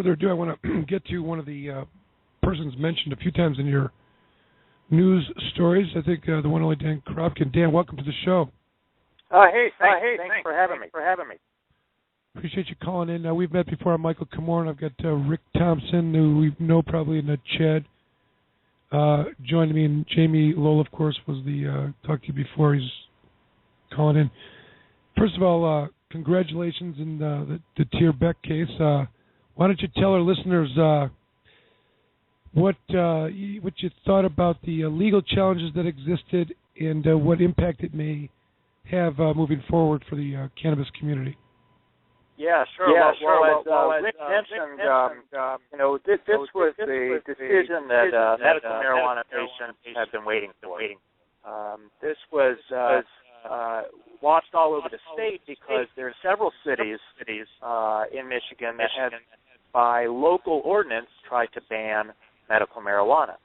further ado, I want to get to one of the persons mentioned a few times in your news stories. I think the one and only Dan Korobkin. Dan, welcome to the show. Thanks for having me. Appreciate you calling in. We've met before. I'm Michael Komorn. I've got Rick Thompson, who we know probably in the Chad. Joined me, and Jamie Lowell, of course, was the talked to you before. He's calling in. First of all, congratulations in the Ter Beek case. Why don't you tell our listeners what you thought about the legal challenges that existed and what impact it may have moving forward for the cannabis community? Yeah, sure. Well, as Rick mentioned, this was the decision that medical marijuana patients have been waiting for. This was watched all over the state because there are several cities in Michigan that had, by local ordinance, tried to ban medical marijuana.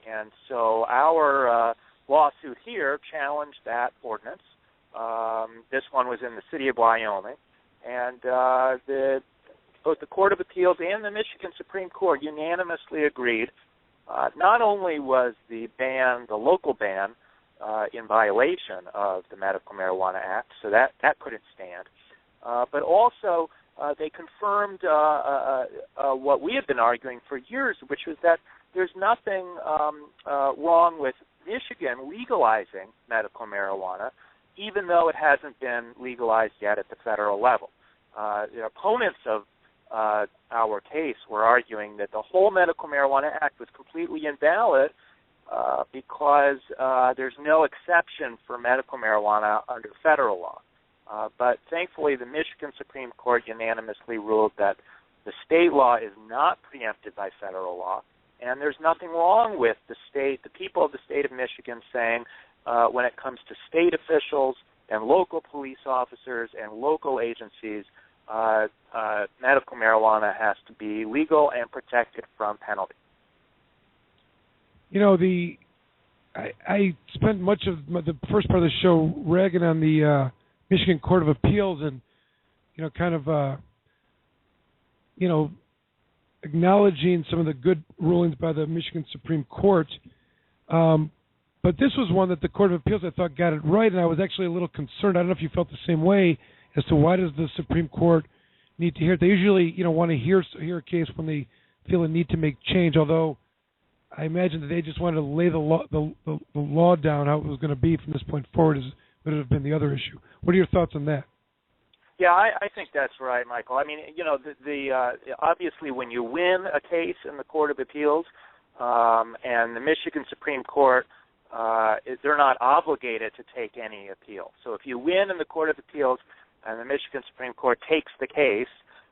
And so our lawsuit here challenged that ordinance. This one was in the city of Wyoming. And both the Court of Appeals and the Michigan Supreme Court unanimously agreed not only was the local ban, in violation of the Medical Marijuana Act, so that couldn't stand, but also they confirmed what we have been arguing for years, which was that there's nothing wrong with Michigan legalizing medical marijuana, even though it hasn't been legalized yet at the federal level. The opponents of our case were arguing that the whole Medical Marijuana Act was completely invalid because there's no exception for medical marijuana under federal law. But thankfully, the Michigan Supreme Court unanimously ruled that the state law is not preempted by federal law, and there's nothing wrong with the people of the state of Michigan saying when it comes to state officials and local police officers and local agencies, medical marijuana has to be legal and protected from penalty. You know, I spent much of the first part of the show ragging on the Michigan Court of Appeals and, acknowledging some of the good rulings by the Michigan Supreme Court. But this was one that the Court of Appeals, I thought, got it right, and I was actually a little concerned. I don't know if you felt the same way as to why does the Supreme Court need to hear it. They usually, want to hear a case when they feel a need to make change, although I imagine that they just wanted to lay the law down, how it was going to be from this point forward, would have been the other issue. What are your thoughts on that? Yeah, I think that's right, Michael. I mean, obviously when you win a case in the Court of Appeals and the Michigan Supreme Court, they're not obligated to take any appeal. So if you win in the Court of Appeals and the Michigan Supreme Court takes the case,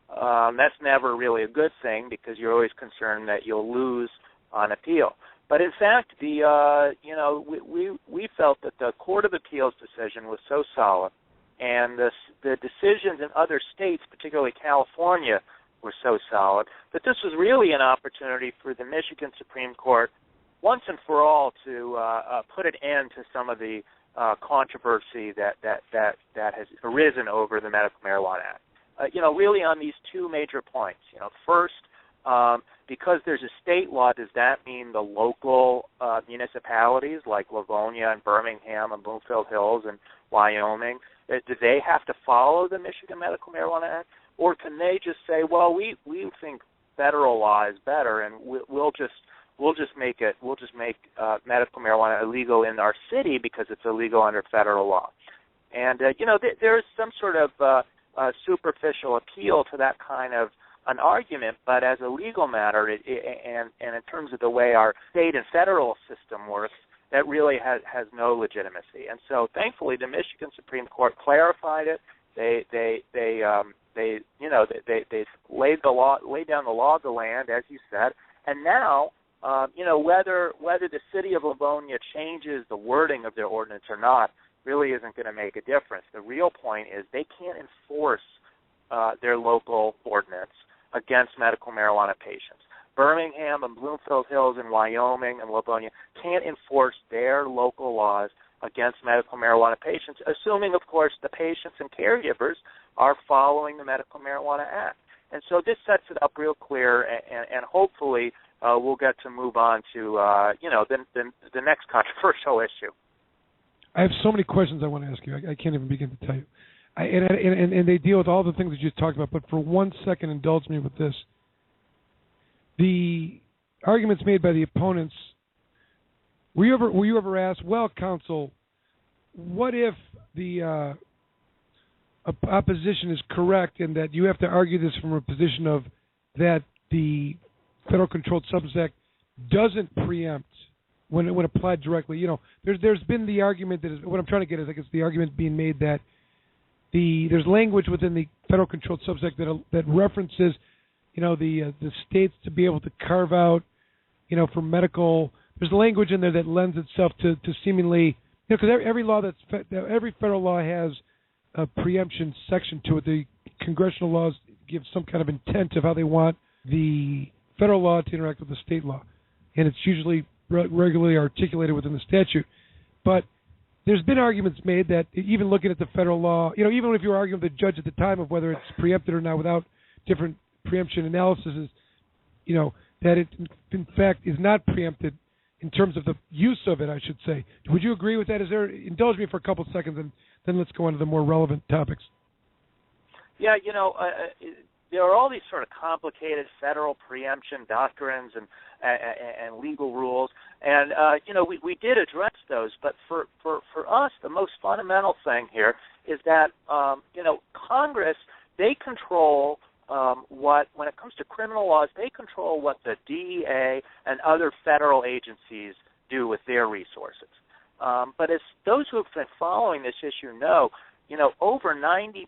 that's never really a good thing because you're always concerned that you'll lose on appeal. But in fact, we felt that the Court of Appeals decision was so solid, and the decisions in other states, particularly California, were so solid, that this was really an opportunity for the Michigan Supreme Court once and for all to put an end to some of the controversy that has arisen over the Medical Marijuana Act. Really on these two major points. First, because there's a state law, does that mean the local municipalities like Livonia and Birmingham and Bloomfield Hills and Wyoming, do they have to follow the Michigan Medical Marijuana Act, or can they just say, well, we think federal law is better, and we'll just make medical marijuana illegal in our city because it's illegal under federal law? And there's some sort of superficial appeal to that kind of an argument, but as a legal matter, and in terms of the way our state and federal system works, that really has no legitimacy. And so, thankfully, the Michigan Supreme Court clarified it. They laid down the law of the land, as you said, and now, whether the city of Livonia changes the wording of their ordinance or not really isn't going to make a difference. The real point is they can't enforce their local ordinance against medical marijuana patients. Birmingham and Bloomfield Hills and Wyoming and Livonia can't enforce their local laws against medical marijuana patients, assuming, of course, the patients and caregivers are following the Medical Marijuana Act. And so this sets it up real clear, and hopefully we'll get to move on to the next controversial issue. I have so many questions I want to ask you. I can't even begin to tell you. And they deal with all the things that you just talked about. But for 1 second, indulge me with this. The arguments made by the opponents. Were you ever asked, well, counsel, what if the opposition is correct in that you have to argue this from a position of that the Federal Controlled Substances Act doesn't preempt when applied directly? You know, there's been the argument that is, what I'm trying to get is, I guess, the argument being made that there's language within the Federal Controlled Substances Act that references, you know, the states to be able to carve out, you know, for medical. There's language in there that lends itself to seemingly, you know, because every federal law has a preemption section to it. The congressional laws give some kind of intent of how they want the federal law to interact with the state law, and it's usually regularly articulated within the statute. But there's been arguments made that even looking at the federal law, you know, even if you were arguing with the judge at the time of whether it's preempted or not without different preemption analysis, you know, that it in fact is not preempted in terms of the use of it, I should say. Would you agree with that? Indulge me for a couple of seconds, and then let's go on to the more relevant topics. Yeah, you know, there are all these sort of complicated federal preemption doctrines and legal rules, and you know, we did address those. But for us, the most fundamental thing here is that you know, Congress, they control when it comes to criminal laws, they control what the DEA and other federal agencies do with their resources. But as those who have been following this issue know, you know, over 90%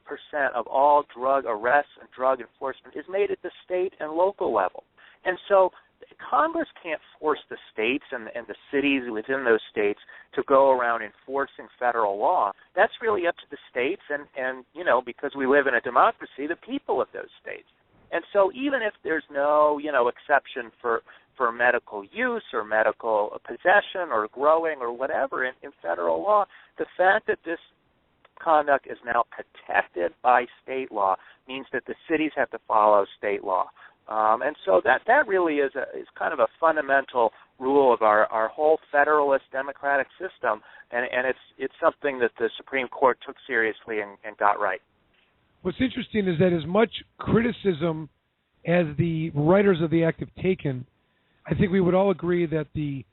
of all drug arrests and drug enforcement is made at the state and local level. And so Congress can't force the states and the cities within those states to go around enforcing federal law. That's really up to the states and you know, because we live in a democracy, the people of those states. And so even if there's no, you know, exception for medical use or medical possession or growing or whatever in federal law, the fact that this conduct is now protected by state law means that the cities have to follow state law. And so that really is kind of a fundamental rule of our whole federalist democratic system, and it's something that the Supreme Court took seriously and got right. What's interesting is that as much criticism as the writers of the act have taken, I think we would all agree that the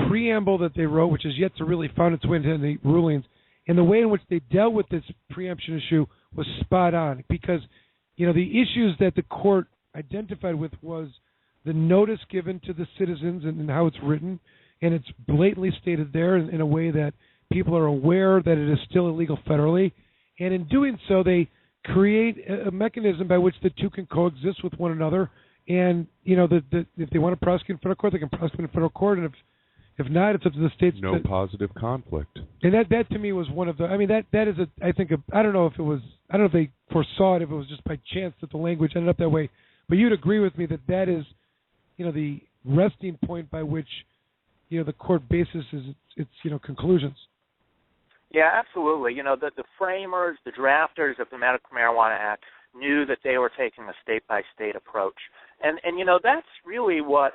preamble that they wrote, which has yet to really found its way into the rulings, and the way in which they dealt with this preemption issue was spot on, because, you know, the issues that the court identified with was the notice given to the citizens and how it's written, and it's blatantly stated there in a way that people are aware that it is still illegal federally, and in doing so they create a mechanism by which the two can coexist with one another, and, you know, if they want to prosecute in federal court, they can prosecute in federal court, and if not, it's up to the states. No positive conflict. And that to me was one of the. I mean, that is I think I don't know if they foresaw it, if it was just by chance that the language ended up that way. But you'd agree with me that is, you know, the resting point by which, you know, the court bases its you know, conclusions. Yeah, absolutely. You know, the framers, the drafters of the Medical Marijuana Act knew that they were taking a state-by-state approach. And you know, that's really what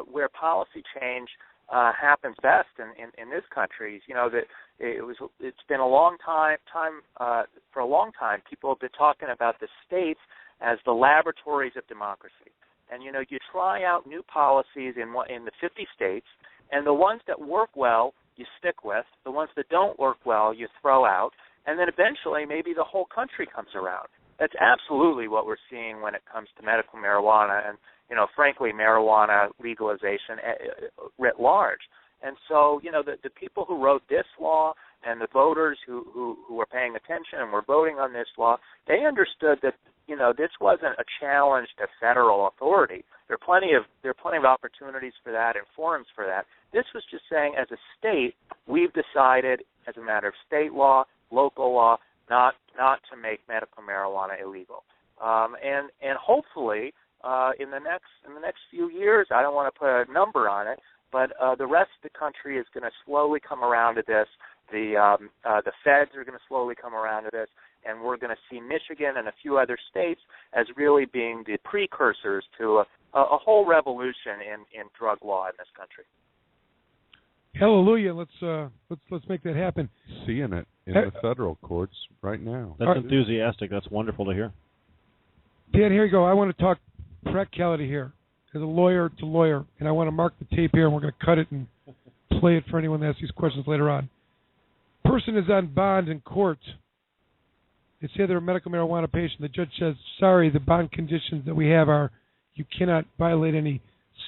where policy change happens best in this country. You know, that it's been a long time for a long time. People have been talking about the states as the laboratories of democracy. And you know, you try out new policies in the 50 states, and the ones that work well you stick with, the ones that don't work well you throw out, and then eventually maybe the whole country comes around. That's absolutely what we're seeing when it comes to medical marijuana and, you know, frankly, marijuana legalization writ large. And so, you know, the people who wrote this law and the voters who were paying attention and were voting on this law, they understood that, you know, this wasn't a challenge to federal authority. There are plenty of opportunities for that and forums for that. This was just saying, as a state, we've decided, as a matter of state law, local law, not to make medical marijuana illegal. And hopefully, in the next few years, I don't want to put a number on it, but the rest of the country is going to slowly come around to this. The feds are going to slowly come around to this, and we're going to see Michigan and a few other states as really being the precursors to a whole revolution in drug law in this country. Hallelujah! Let's make that happen. Seeing it in the federal courts right now. That's enthusiastic. That's wonderful to hear. Dan, here you go. I want to talk practicality here. As a lawyer to lawyer, and I want to mark the tape here, and we're going to cut it and play it for anyone that asks these questions later on. Person is on bond in court. They say they're a medical marijuana patient. The judge says, sorry, the bond conditions that we have are you cannot violate any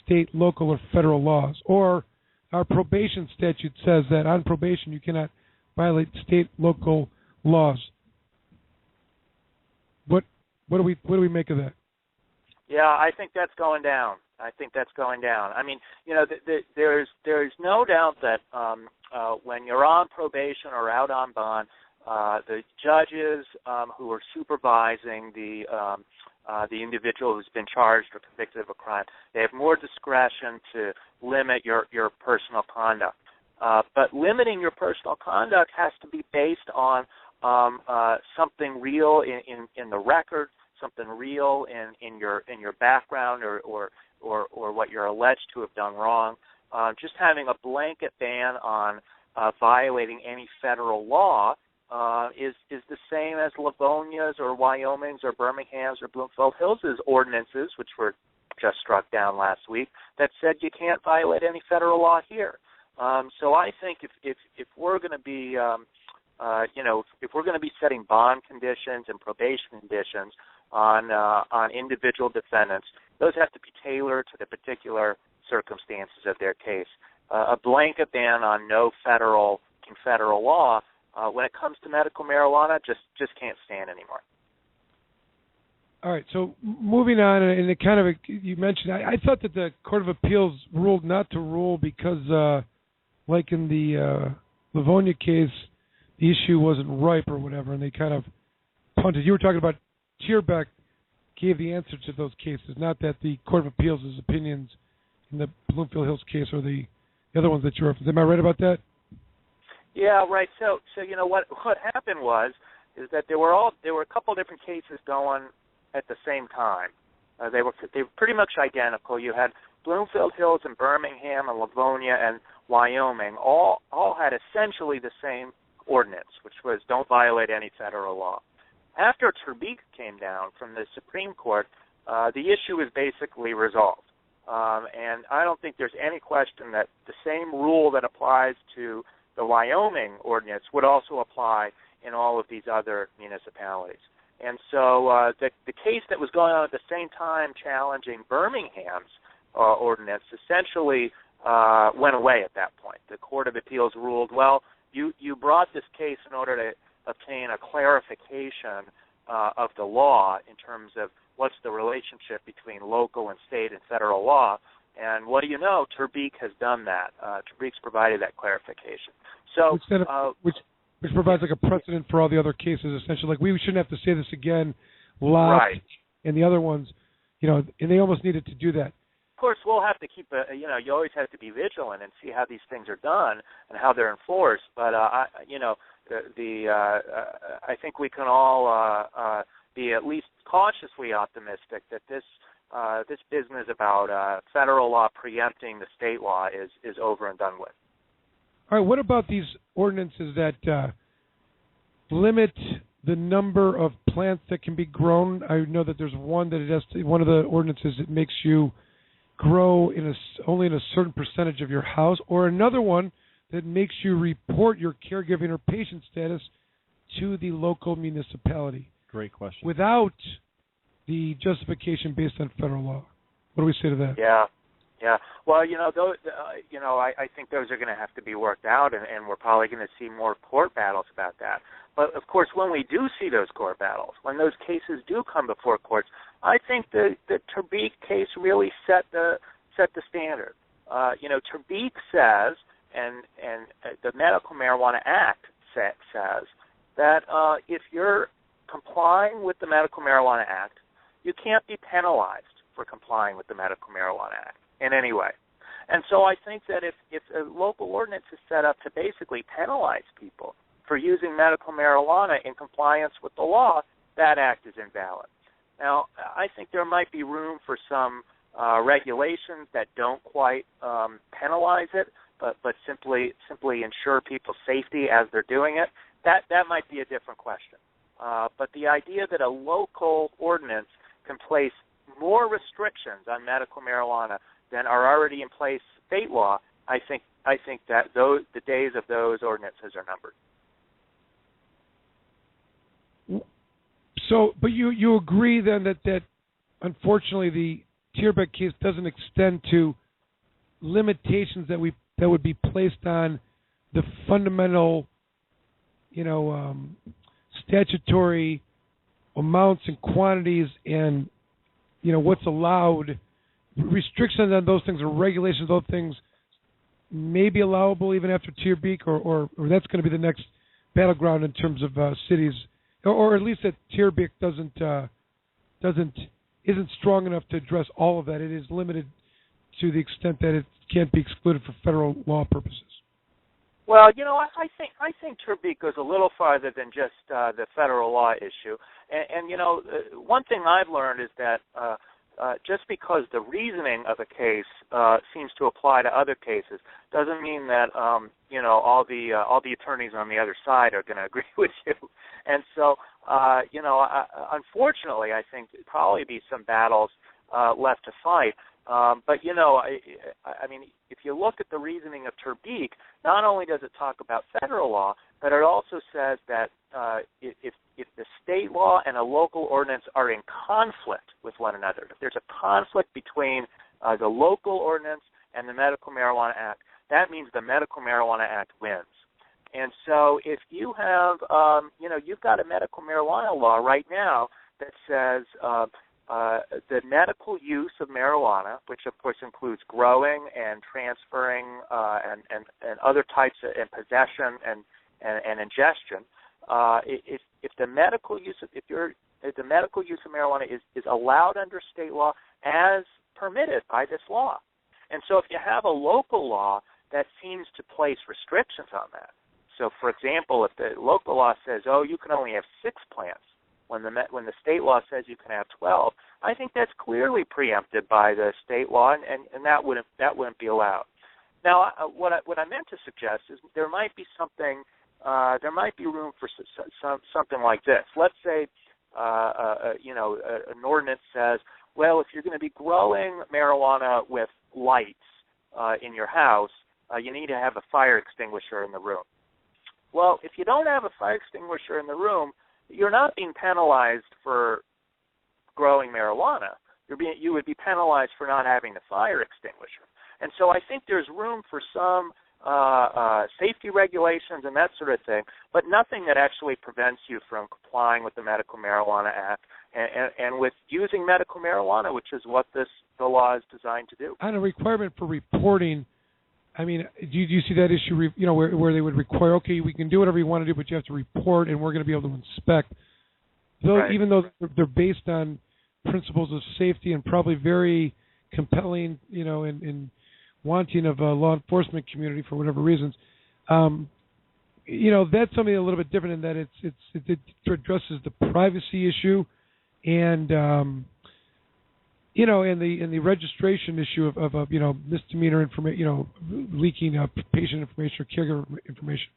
state, local, or federal laws. Or our probation statute says that on probation you cannot violate state, local laws. What do we make of that? Yeah, I think that's going down. I mean, there's no doubt that when you're on probation or out on bond, the judges who are supervising the individual who's been charged or convicted of a crime, they have more discretion to limit your personal conduct. But limiting your personal conduct has to be based on something real in the record, something real in your background or what you're alleged to have done wrong. Just having a blanket ban on violating any federal law is the same as Livonia's or Wyoming's or Birmingham's or Bloomfield Hills' ordinances, which were just struck down last week, that said you can't violate any federal law here. So I think if we're going to be if we're going to be setting bond conditions and probation conditions on individual defendants, those have to be tailored to the particular circumstances of their case. A blanket ban on no federal law, when it comes to medical marijuana, just can't stand anymore. All right, so moving on, and it kind of, you mentioned, I thought that the Court of Appeals ruled not to rule because, like in the Livonia case, the issue wasn't ripe or whatever, and they kind of punted. You were talking about Ter Beek gave the answer to those cases, not that the Court of Appeals' opinions in the Bloomfield Hills case or the other ones that you referenced. Am I right about that? Yeah, right. So you know what happened is that there were a couple of different cases going at the same time. They were pretty much identical. You had Bloomfield Hills and Birmingham and Livonia and Wyoming all had essentially the same ordinance, which was don't violate any federal law. After Ter Beek came down from the Supreme Court, the issue was basically resolved. And I don't think there's any question that the same rule that applies to the Wyoming ordinance would also apply in all of these other municipalities. And so the case that was going on at the same time challenging Birmingham's ordinance essentially went away at that point. The Court of Appeals ruled, well, you brought this case in order to obtain a clarification of the law in terms of what's the relationship between local and state and federal law. And what do you know? Ter Beek has done that. Ter Beek's provided that clarification. So, which provides like a precedent for all the other cases. Essentially, like we shouldn't have to say this again, Locke right. And the other ones, and they almost needed to do that. Of course, we'll have to keep you always have to be vigilant and see how these things are done and how they're enforced. But I think we can all be at least cautiously optimistic that this business about federal law preempting the state law is over and done with. All right. What about these ordinances that limit the number of plants that can be grown? I know that there's one that one of the ordinances that makes you grow only in a certain percentage of your house, or another one that makes you report your caregiving or patient status to the local municipality. Great question. Without the justification based on federal law. What do we say to that? Yeah. Well, I think those are going to have to be worked out, and we're probably going to see more court battles about that. But of course, when we do see those court battles, when those cases do come before courts, I think the Ter Beek case really set the standard. Ter Beek says, and the Medical Marijuana Act says that if you're complying with the Medical Marijuana Act, you can't be penalized for complying with the Medical Marijuana Act in any way. And so I think that if a local ordinance is set up to basically penalize people for using medical marijuana in compliance with the law, that act is invalid. Now, I think there might be room for some regulations that don't quite penalize it, but simply ensure people's safety as they're doing it. That might be a different question. But the idea that a local ordinance can place more restrictions on medical marijuana than are already in place state law, I think that the days of those ordinances are numbered. So, but you agree then that unfortunately the Ter Beek case doesn't extend to limitations that would be placed on the fundamental, statutory amounts and quantities and what's allowed, restrictions on those things or regulations, those things may be allowable even after Ter Beek, or that's going to be the next battleground in terms of cities, or at least that Ter Beek isn't strong enough to address all of that. It is limited to the extent that it can't be excluded for federal law purposes. Well, I think Ter Beek goes a little farther than just the federal law issue. And one thing I've learned is that just because the reasoning of a case seems to apply to other cases doesn't mean that all the attorneys on the other side are going to agree with you. And so unfortunately, I think there'd probably be some battles left to fight. But I mean, if you look at the reasoning of Ter Beek, not only does it talk about federal law, but it also says that if the state law and a local ordinance are in conflict with one another, if there's a conflict between the local ordinance and the Medical Marijuana Act, that means the Medical Marijuana Act wins. And so if you have, you've got a medical marijuana law right now that says the medical use of marijuana, which of course includes growing and transferring and other types of and possession and ingestion, if the medical use of marijuana is allowed under state law as permitted by this law. And so if you have a local law that seems to place restrictions on that, so for example, if the local law says, you can only have 6 plants, when the state law says you can have 12, I think that's clearly preempted by the state law, and that wouldn't be allowed. Now, what I meant to suggest is there might be room for something like this. Let's say an ordinance says, well, if you're going to be growing marijuana with lights in your house, you need to have a fire extinguisher in the room. Well, if you don't have a fire extinguisher in the room, you're not being penalized for growing marijuana. You would be penalized for not having the fire extinguisher. And so I think there's room for some safety regulations and that sort of thing, but nothing that actually prevents you from complying with the Medical Marijuana Act and with using medical marijuana, which is what the law is designed to do. On a requirement for reporting, I mean, do you see that issue, where they would require, okay, we can do whatever you want to do, but you have to report, and we're going to be able to inspect. Right. Even though they're based on principles of safety and probably very compelling, and wanting of a law enforcement community for whatever reasons, that's something a little bit different in that it addresses the privacy issue and and the registration issue of misdemeanor information, leaking patient information or caregiver information.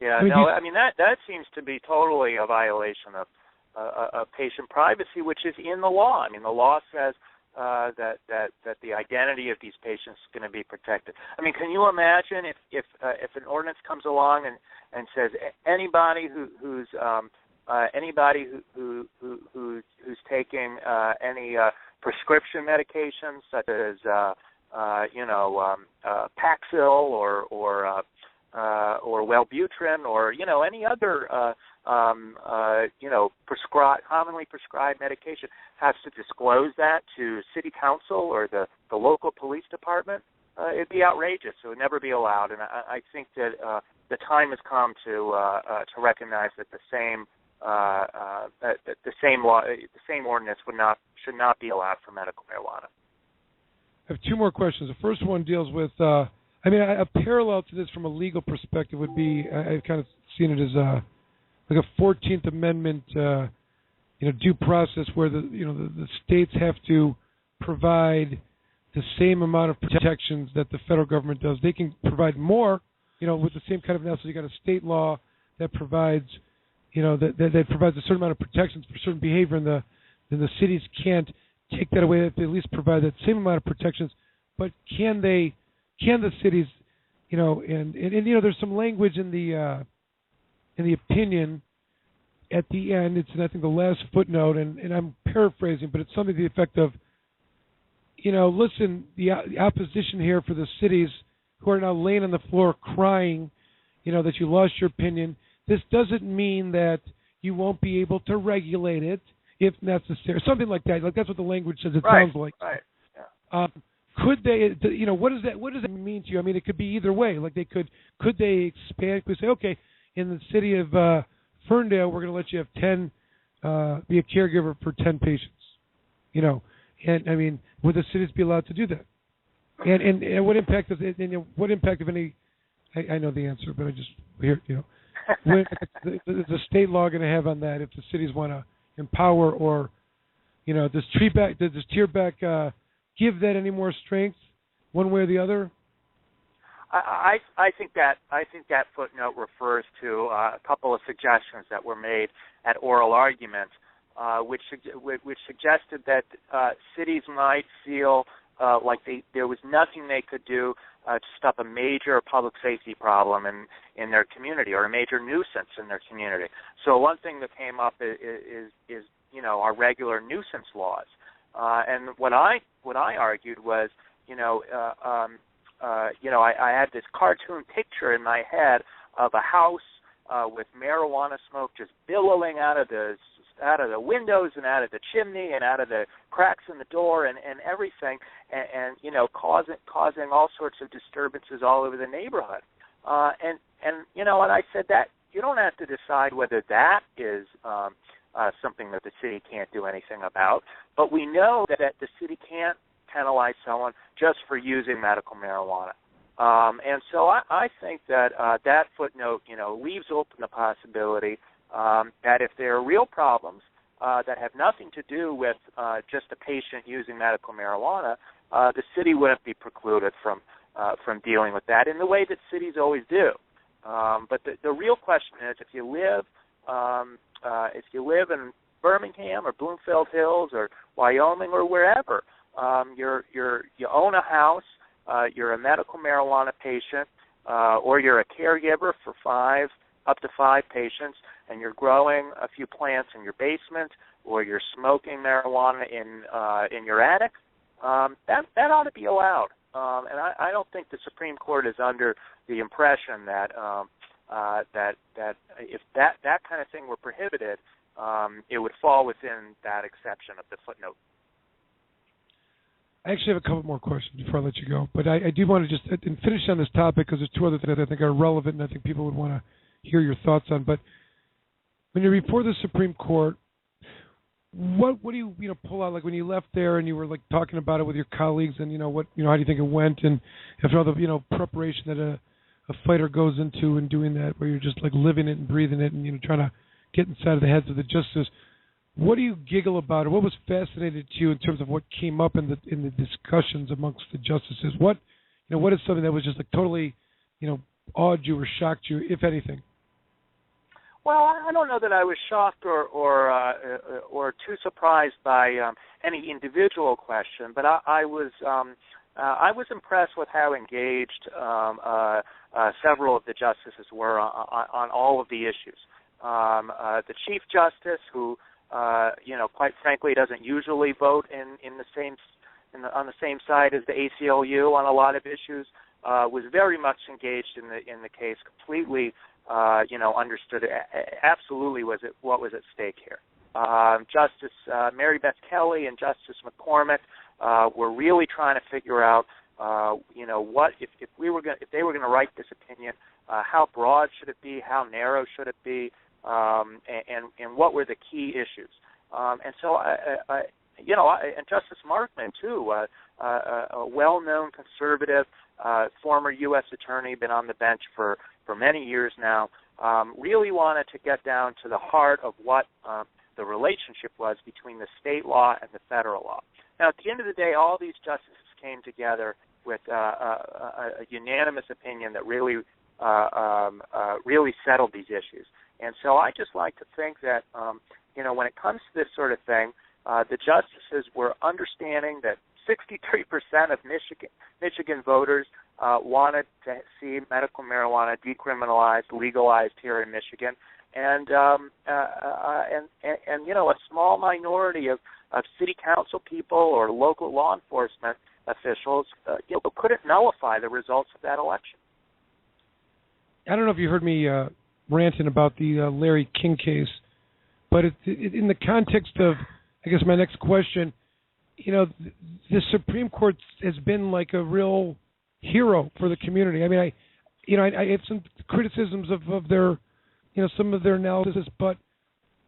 That seems to be totally a violation of patient privacy, which is in the law. I mean, the law says that the identity of these patients is going to be protected. I mean, can you imagine if an ordinance comes along and says anybody who's taking any prescription medications such as Paxil or Wellbutrin or any other commonly prescribed medication has to disclose that to city council or the local police department, it'd be outrageous. It would never be allowed. And I think that the time has come to recognize that the same law, the same ordinance should not be allowed for medical marijuana. I have 2 more questions. The first one deals with, I I mean, a parallel to this from a legal perspective would be, I've kind of seen it as like a 14th Amendment, due process where the states have to provide the same amount of protections that the federal government does. They can provide more, with the same kind of analysis. You got a state law that provides, that provides a certain amount of protections for certain behavior, and the cities can't take that away. They have to at least provide that same amount of protections. But can the cities, and there's some language in the opinion at the end. It's, I think, the last footnote, and I'm paraphrasing, but it's something to the effect of, listen, the opposition here for the cities who are now laying on the floor crying, that you lost your opinion. This doesn't mean that you won't be able to regulate it if necessary. Something like that. Like, that's what the language says. It sounds like. Right. Yeah. Could they? What does that mean to you? I mean, it could be either way. Like, could they expand? Could they say, okay, in the city of Ferndale, we're going to let you have 10, be a caregiver for 10 patients. And I mean, would the cities be allowed to do that? And what impact does it? What impact, if any? I know the answer, but I just hear what is the state law going to have on that if the cities want to empower, or does Ter Beek give that any more strength, one way or the other? I think that footnote refers to a couple of suggestions that were made at oral argument, which suggested that cities might feel like there was nothing they could do to stop a major public safety problem in their community, or a major nuisance in their community. So one thing that came up is our regular nuisance laws, and what I argued was I had this cartoon picture in my head of a house with marijuana smoke just billowing out of the windows and out of the chimney and out of the cracks in the door and everything, and causing all sorts of disturbances all over the neighborhood. And I said that you don't have to decide whether that is something that the city can't do anything about, but we know that the city can't penalize someone just for using medical marijuana. And so I think that that footnote, leaves open the possibility that if there are real problems that have nothing to do with just a patient using medical marijuana, the city wouldn't be precluded from dealing with that in the way that cities always do. But the real question is, if you live in Birmingham or Bloomfield Hills or Wyoming or wherever, you own a house, you're a medical marijuana patient, or you're a caregiver for up to 5 patients, and you're growing a few plants in your basement, or you're smoking marijuana in your attic, that ought to be allowed. And I don't think the Supreme Court is under the impression that if that kind of thing were prohibited, it would fall within that exception of the footnote. I actually have a couple more questions before I let you go, but I do want to just finish on this topic because there's 2 other things I think are relevant and I think people would want to hear your thoughts on. But when you're before the Supreme Court, what do you pull out, like when you left there and you were like talking about it with your colleagues, and how do you think it went, and after all the preparation that a fighter goes into and doing that, where you're just like living it and breathing it and trying to get inside of the heads of the justices. What do you giggle about, or what was fascinating to you in terms of what came up in the discussions amongst the justices? What is something that was just like totally, awed you or shocked you, if anything? Well, I don't know that I was shocked or too surprised by any individual question, but I was impressed with how engaged several of the justices were on all of the issues. The Chief Justice, who quite frankly doesn't usually vote on the same side as the ACLU on a lot of issues, was very much engaged in the case, completely understood absolutely what was at stake here. Justice Mary Beth Kelly and Justice McCormick were really trying to figure out, what if they were going to write this opinion, how broad should it be, how narrow should it be, and what were the key issues. And so, and Justice Markman too, a well-known conservative, former U.S. attorney, been on the bench for many years now, really wanted to get down to the heart of what the relationship was between the state law and the federal law. Now, at the end of the day, all these justices came together with a unanimous opinion that really settled these issues. And so I just like to think that, when it comes to this sort of thing, the justices were understanding that 63% of Michigan voters wanted to see medical marijuana decriminalized, legalized here in Michigan, and a small minority of city council people or local law enforcement officials couldn't nullify the results of that election. I don't know if you heard me ranting about the Larry King case, but in the context of, I guess, my next question, the Supreme Court has been like a real hero for the community. I mean, I have some criticisms of their, some of their analysis, but,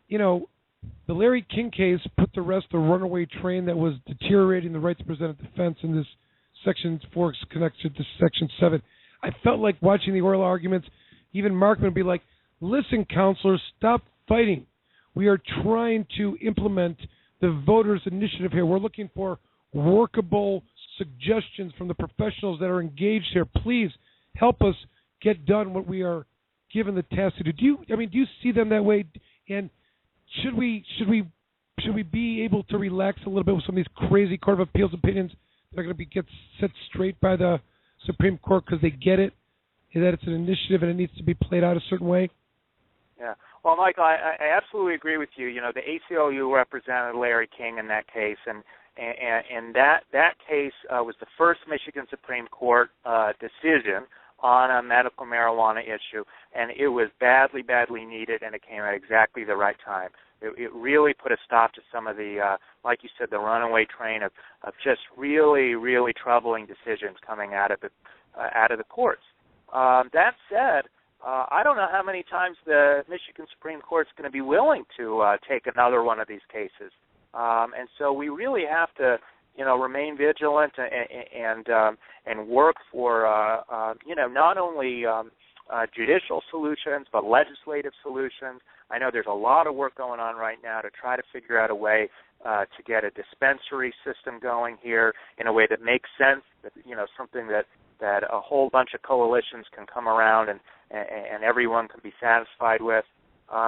the Larry King case put to rest the runaway train that was deteriorating the right to present a defense in this Section 4 connection to Section 7. I felt like watching the oral arguments, even Markman would be like, listen, counselors, stop fighting. We are trying to implement the voters' initiative here. We're looking for workable suggestions from the professionals that are engaged here. Please help us get done what we are given the task to do. Do you see them that way? And should we be able to relax a little bit with some of these crazy Court of Appeals opinions that are going to get set straight by the Supreme Court because they get it, and that it's an initiative and it needs to be played out a certain way? Yeah. Well, Michael, I absolutely agree with you. The ACLU represented Larry King in that case, and that case was the first Michigan Supreme Court decision on a medical marijuana issue, and it was badly, badly needed, and it came at exactly the right time. It really put a stop to some of the, like you said, the runaway train of just really, really troubling decisions coming out of the courts. That said, I don't know how many times the Michigan Supreme Court is going to be willing to take another one of these cases, and so we really have to, remain vigilant and work for, not only judicial solutions but legislative solutions. I know there's a lot of work going on right now to try to figure out a way to get a dispensary system going here in a way that makes sense, something that a whole bunch of coalitions can come around and everyone can be satisfied with,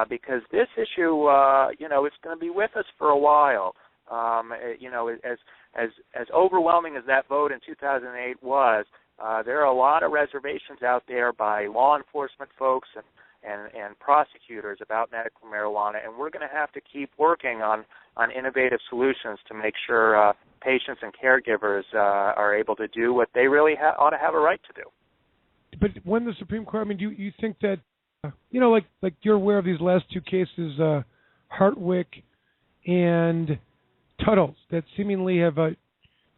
because this issue, it's going to be with us for a while. As overwhelming as that vote in 2008 was, there are a lot of reservations out there by law enforcement folks and prosecutors about medical marijuana, and we're going to have to keep working on innovative solutions to make sure patients and caregivers are able to do what they really ought to have a right to do. But when the Supreme Court, do you think that, like you're aware of these last two cases, Hartwick and Tuttles, that seemingly have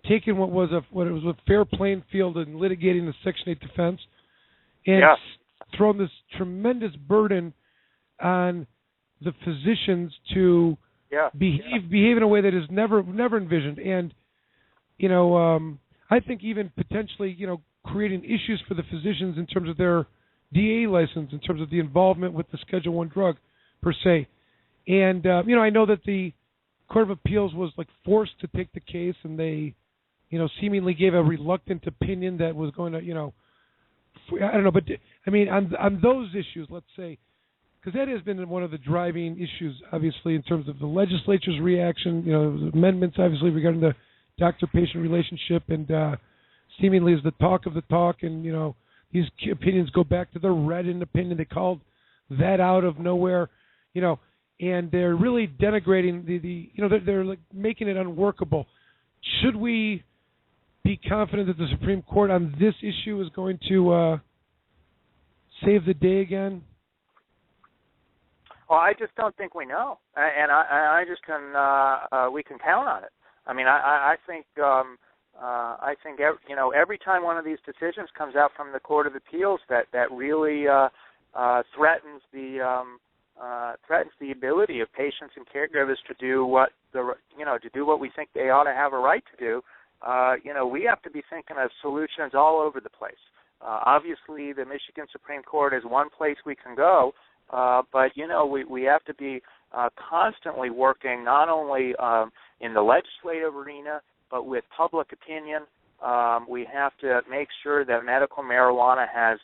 taken what was a fair playing field in litigating the Section 8 defense and thrown this tremendous burden on the physicians to behave in a way that is never envisioned. And, I think even potentially, creating issues for the physicians in terms of their DA license, in terms of the involvement with the Schedule I drug, per se. And, I know that the Court of Appeals was forced to take the case, and they, seemingly gave a reluctant opinion that was going to, I don't know, but on those issues, let's say, because that has been one of the driving issues, obviously, in terms of the legislature's reaction, amendments, obviously, regarding the doctor-patient relationship, and seemingly is the talk of the talk, and, these opinions go back to the Redden opinion. They called that out of nowhere, and they're really denigrating they're making it unworkable. Should we be confident that the Supreme Court on this issue is going to save the day again? Well, I just don't think we know, and I just can we can count on it. I think every time one of these decisions comes out from the Court of Appeals that really threatens the ability of patients and caregivers to do what we think they ought to have a right to do, we have to be thinking of solutions all over the place. Obviously, the Michigan Supreme Court is one place we can go, but, we have to be constantly working not only in the legislative arena, but with public opinion. We have to make sure that medical marijuana has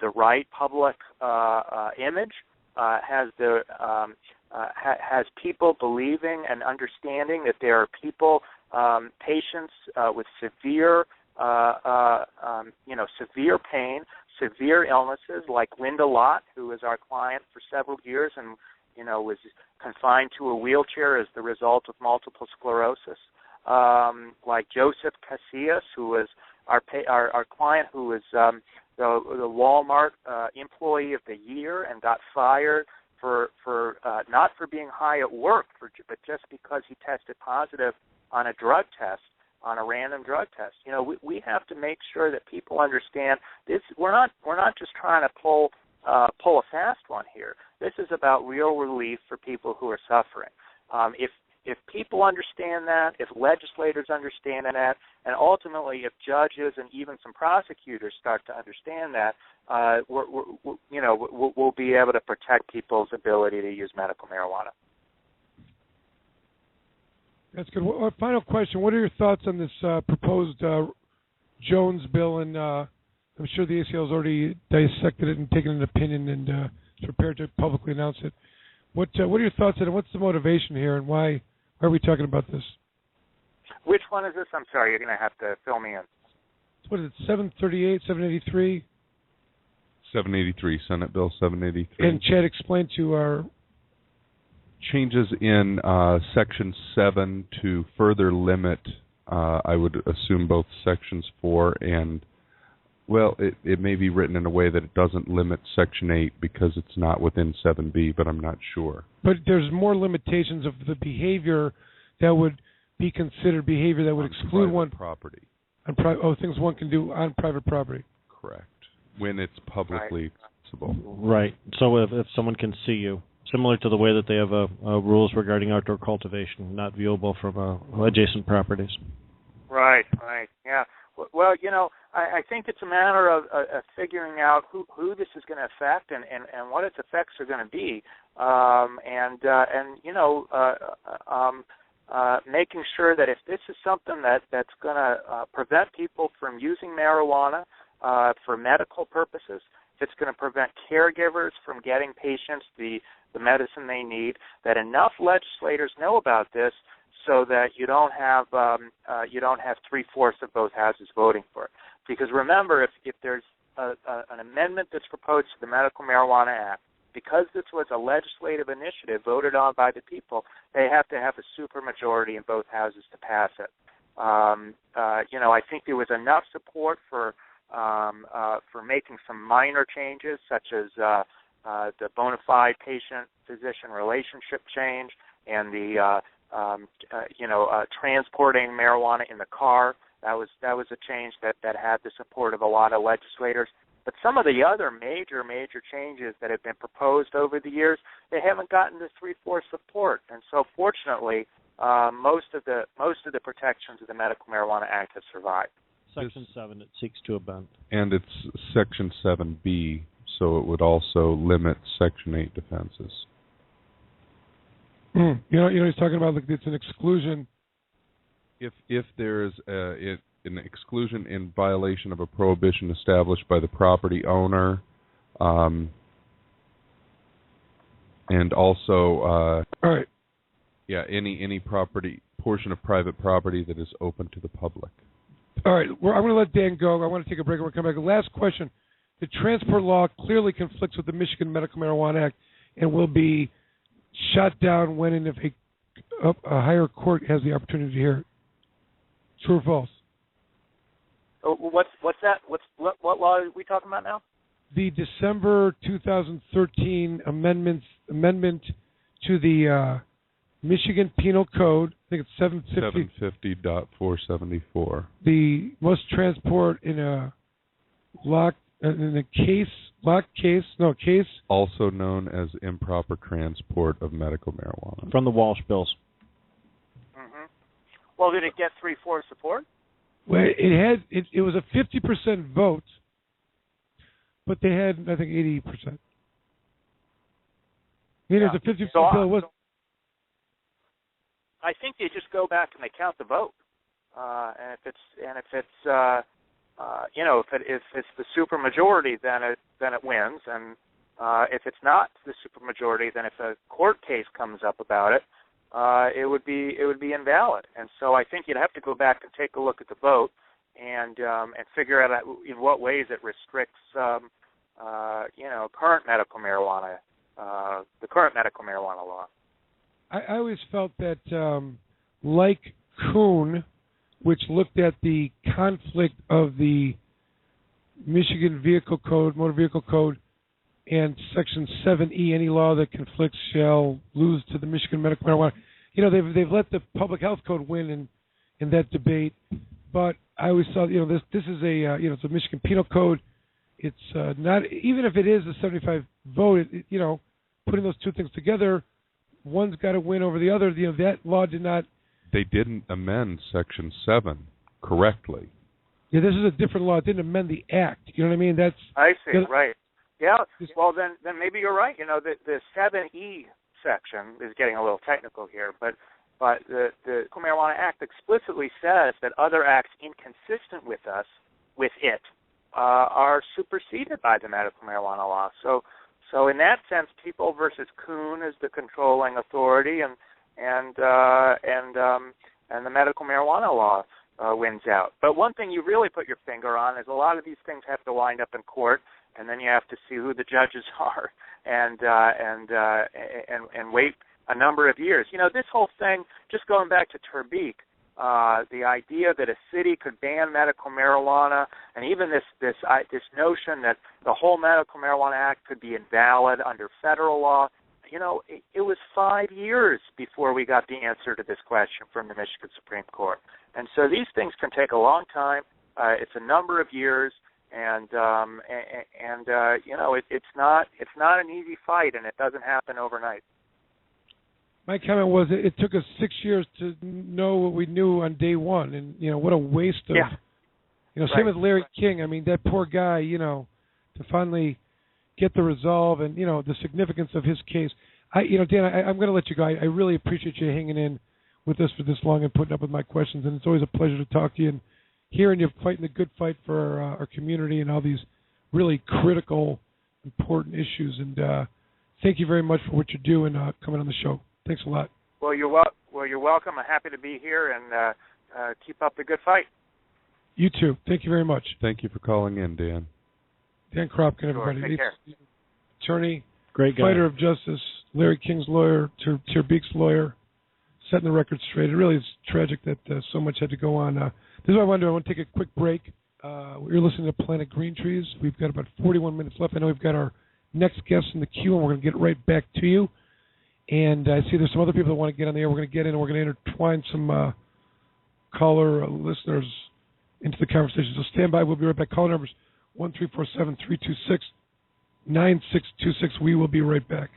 the right public image, has people believing and understanding that there are people, patients with severe pain, severe illnesses, like Linda Lott, who was our client for several years and, was confined to a wheelchair as the result of multiple sclerosis. Like Joseph Casillas, who was our client, who was the Walmart Employee of the Year and got fired for not for being high at work, but just because he tested positive on a drug test, on a random drug test. We have to make sure that people understand this. We're not just trying to pull a fast one here. This is about real relief for people who are suffering. If people understand that, if legislators understand that, and ultimately if judges and even some prosecutors start to understand that, we'll be able to protect people's ability to use medical marijuana. That's good. Final question. What are your thoughts on this proposed Jones bill? And I'm sure the ACL has already dissected it and taken an opinion and is prepared to publicly announce it. What are your thoughts on it? What's the motivation here, and why are we talking about this? Which one is this? I'm sorry, you're going to have to fill me in. What is it, 738, 783? 783, Senate Bill 783. And Chad, explain to our... Changes in Section 7 to further limit, I would assume, both Sections 4 and, well, it may be written in a way that it doesn't limit Section 8 because it's not within 7B, but I'm not sure. But there's more limitations of the behavior that would be considered behavior that would exclude one property. Things one can do on private property. Correct. When it's publicly accessible. Right. So if someone can see you, similar to the way that they have rules regarding outdoor cultivation, not viewable from adjacent properties. Right, yeah. Well, I think it's a matter of figuring out who this is going to affect and what its effects are going to be, making sure that if this is something that's going to prevent people from using marijuana for medical purposes, if it's going to prevent caregivers from getting patients the medicine they need, that enough legislators know about this so that you don't have 3/4 of both houses voting for it. Because remember, if there's an amendment that's proposed to the Medical Marijuana Act, because this was a legislative initiative voted on by the people, they have to have a supermajority in both houses to pass it. I think there was enough support for making some minor changes, such as the bona fide patient-physician relationship change and the transporting marijuana in the car. That was a change that had the support of a lot of legislators. But some of the other major changes that have been proposed over the years, they haven't gotten the 3/4 support. And so, fortunately, most of the protections of the Medical Marijuana Act have survived. Section 7 it seeks to amend. And it's Section 7B, so it would also limit Section 8 defenses. He's talking about like it's an exclusion. If there is an exclusion in violation of a prohibition established by the property owner, and also, all right, any portion of private property that is open to the public. All right, I'm going to let Dan go. I want to take a break and we'll come back. Last question. The transport law clearly conflicts with the Michigan Medical Marijuana Act and will be shot down when and if a higher court has the opportunity to hear it. True or false? Oh, what's that? What law are we talking about now? The December 2013 amendment to the Michigan Penal Code. I think it's 750.474. The must transport in a case. Also known as improper transport of medical marijuana. From the Walsh bills. Mm-hmm. Well, did it get 3/4 support? Well, it was a 50% vote, but they had, I think, 80%. I mean, it was a 50% bill. It was. I think you just go back and they count the vote, and if it's the supermajority, then it wins, and if it's not the supermajority, then if a court case comes up about it, it would be invalid. And so I think you'd have to go back and take a look at the vote and figure out in what ways it restricts current medical marijuana, the current medical marijuana law. I always felt that, like Kuhn, which looked at the conflict of the Michigan Vehicle Code, Motor Vehicle Code, and Section 7E, any law that conflicts shall lose to the Michigan medical marijuana. They've let the Public Health Code win in that debate, but I always thought, this is it's a Michigan Penal Code. It's not, even if it is a 75 vote, putting those two things together, one's got to win over the other. That law did not. They didn't amend Section 7 correctly. Yeah, this is a different law. It didn't amend the act. You know what I mean? I see. Right. Yeah. Well, then maybe you're right. The 7E section is getting a little technical here, but the Medical Marijuana Act explicitly says that other acts inconsistent with it, are superseded by the medical marijuana law. So in that sense, People versus Kuhn is the controlling authority, and the medical marijuana law wins out. But one thing you really put your finger on is a lot of these things have to wind up in court, and then you have to see who the judges are, and wait a number of years. This whole thing, just going back to Ter Beek, the idea that a city could ban medical marijuana, and even this notion that the whole Medical Marijuana Act could be invalid under federal law, it was 5 years before we got the answer to this question from the Michigan Supreme Court. And so these things can take a long time. It's a number of years, and it's not an easy fight, and it doesn't happen overnight. My comment was it took us 6 years to know what we knew on day one, and what a waste of. Right. Same with Larry King. I mean, that poor guy. To finally get the resolve and the significance of his case. Dan, I'm going to let you go. I really appreciate you hanging in with us for this long and putting up with my questions, and it's always a pleasure to talk to you and hearing you fighting the good fight for our community and all these really critical, important issues. And thank you very much for what you do and coming on the show. Thanks a lot. Well, you're welcome. I'm happy to be here, and keep up the good fight. You too. Thank you very much. Thank you for calling in, Dan. Dan Korobkin, everybody. Take care. Attorney, great guy, fighter of justice, Larry King's lawyer, Ter Beek's lawyer, setting the record straight. It really is tragic that so much had to go on. This is what I want to do. I want to take a quick break. You're listening to Planet Green Trees. We've got about 41 minutes left. I know we've got our next guest in the queue, and we're going to get right back to you. And I see there's some other people that want to get on the air. We're going to get in, and we're going to intertwine some caller listeners into the conversation. So stand by. We'll be right back. Caller numbers 1-347-326-9626. We will be right back.